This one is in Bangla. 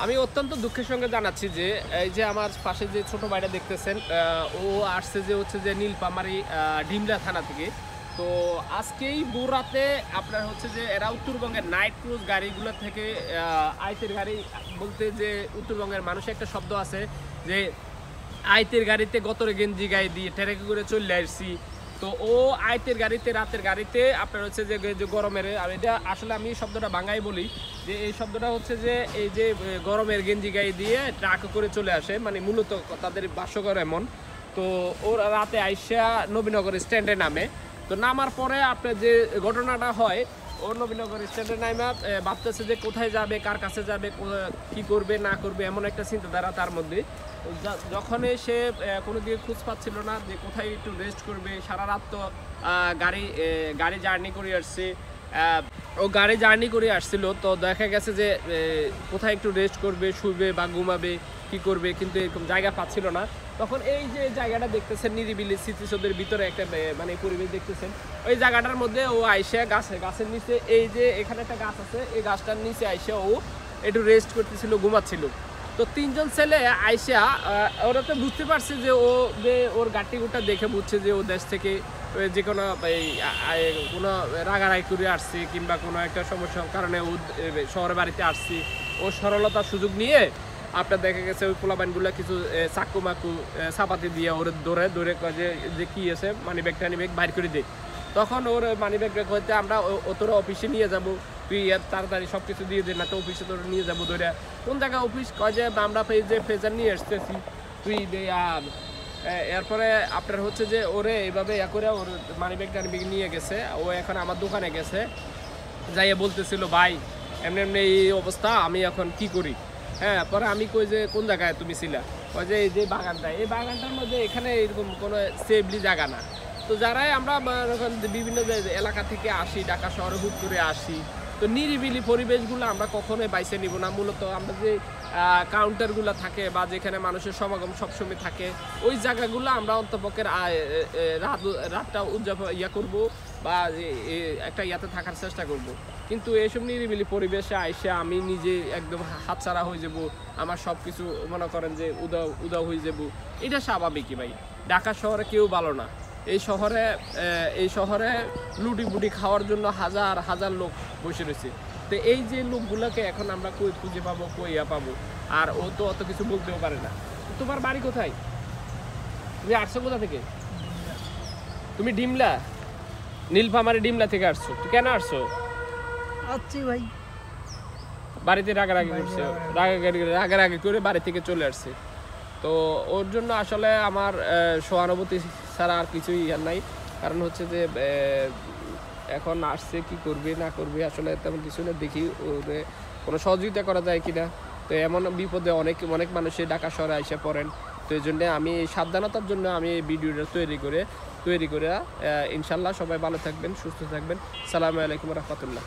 আমি অত্যন্ত দুঃখের সঙ্গে জানাচ্ছি যে এই যে আমার পাশে যে ছোট ভাইটা দেখতেছেন, ও আসছে যে হচ্ছে যে নীলফামারী ডিমলা থানা থেকে। তো আজকেই ভোর রাতে আপনার হচ্ছে যে এরা উত্তরবঙ্গের নাইট ক্রুজ গাড়িগুলো থেকে আইতের গাড়ি বলতে যে উত্তরবঙ্গের মানুষের একটা শব্দ আছে যে আইতের গাড়িতে গতরে গেঞ্জি গায়ে দিয়ে ট্রেকে করে চলে আসছি। তো ও আইতের গাড়িতে রাতের গাড়িতে আপনার হচ্ছে যে গরমের, আর এটা আসলে আমি শব্দটা বাঙাই বলি যে এই শব্দটা হচ্ছে যে এই যে গরমের গেঞ্জি গায়ে দিয়ে ট্রাকে করে চলে আসে, মানে মূলত তাদের ভাষ্যকর এমন। তো ওরা রাতে আইসা নবীনগর স্ট্যান্ডে নামে। তো নামার পরে আপনার যে ঘটনাটা হয়, ও নবীনগর স্ট্যান্ডে নামা ভাবতেছে যে কোথায় যাবে, কার কাছে যাবে, কি করবে না করবে, এমন একটা চিন্তাধারা তার মধ্যে। যখনই সে কোনো দিকে খোঁজ পাচ্ছিল না যে কোথায় একটু রেস্ট করবে, সারা রাত তো গাড়ি জার্নি করে আসছে, ও গাড়ি জার্নি করে আসছিল। তো দেখা গেছে যে কোথায় একটু রেস্ট করবে, শুবে বা ঘুমাবে, কি করবে, কিন্তু এরকম জায়গা পাচ্ছিল না। তখন এই যে জায়গাটা দেখতেছেন নিরিবিলি স্মৃতিসৌধের ভিতরে একটা মানে পরিবেশ দেখতেছেন, ওই জায়গাটার মধ্যে ও আইসা গাছের নিচে, এই যে এখানে একটা গাছ আছে, এই গাছটার নিচে আইসা ও একটু রেস্ট করতেছিল, ঘুমাচ্ছিল। তো তিনজন ছেলে আইসা ওরা তো বুঝতে পারছে যে ওর গাটি গোটা দেখে বুঝছে যে ও দেশ থেকে যে কোনো কোনো রাগারাগি করে আসছে কিংবা কোনো একটা সমস্যার কারণে ও শহরের বাড়িতে আসছে। ও সরলতার সুযোগ নিয়ে আপনার দেখা গেছে ওই পোলাবাইনগুলো কিছু চাকু মাকু চাপাতি দিয়ে ওর দৌড়ে যে কি আছে মানি ব্যাগ টানি ব্যাগ বাইর করে দেয়। তখন ওর মানি ব্যাগ হইতে আমরা তোরা অফিসে নিয়ে যাব, তুই তাড়াতাড়ি সব কিছু দিয়ে দে, না তো অফিসে তোরা নিয়ে যাবো ধরে। কোন জায়গায় অফিস কয় যে আমরা যে ফ্রেজার নিয়ে আসতেছি তুই দে। আর এরপরে আপনার হচ্ছে যে ওরে এইভাবে করে ওর মানি ব্যাগ টানি ব্যাগ নিয়ে গেছে। ও এখন আমার দোকানে গেছে, যাইয়ে বলতেছিল ভাই এমনি এমনি এই অবস্থা, আমি এখন কি করি। হ্যাঁ, পরে আমি কই যে কোন জায়গায় তুমি ছিলা, ওই যে এই যে বাগানটা, এই বাগানটার মধ্যে এখানে এরকম কোনো সেফলি জায়গা না। তো যারাই আমরা বিভিন্ন এলাকা থেকে আসি, ঢাকা শহরে হুট করে আসি, তো নিরিবিলি পরিবেশগুলো আমরা কখনোই বাইছে নিব না। মূলত আমরা যে কাউন্টারগুলো থাকে বা যেখানে মানুষের সমাগম সবসময় থাকে, ওই জায়গাগুলো আমরা অন্তপক্ষের রাতটা উদযাপন করবো বা একটা ইয়াতে থাকার চেষ্টা করব। কিন্তু এইসব নিরিবিলি পরিবেশে আইসে আমি নিজে একদম হাতছাড়া হয়ে যাব, আমার সব কিছু মনে করেন যে উদাও হয়ে যাব, এটা স্বাভাবিকই ভাই। ঢাকা শহরে কেউ ভালো না। এই শহরে লুটি বুটি খাওয়ার জন্য হাজার হাজার লোক বসে রয়েছে। তো এই যে লোকগুলোকে এখন আমরা কই খুঁজে পাবো, কই পাবো? আর ও তো অত কিছু বলতেও পারে না। তোমার বাড়ি কোথায়? তুমি আসছো কোথা থেকে? তুমি ডিমলা, নীলফামারী ডিমলা থেকে আসছো। তুই কেন আসছো? আচ্ছা ভাই, বাড়িতে রাগারাগি করছে, রাগারাগি করে বাড়ি থেকে চলে আসছে। তো ওর জন্য আসলে আমার সহানুভূতি ছাড়া আর কিছুই নাই। কারণ হচ্ছে যে এখন আসছে, কি করবে না করবে আসলে তেমন কিছু না, দেখি ওদের কোনো সহযোগিতা করা যায় কিনা। তো এমন বিপদে অনেক মানুষই ঢাকা শহরে এসে পড়েন। তো এই জন্যে আমি সাবধানতার জন্য আমি এই ভিডিওটা তৈরি করে ইনশাল্লাহ সবাই ভালো থাকবেন, সুস্থ থাকবেন। সালামু আলাইকুম রহমতুল্লাহ।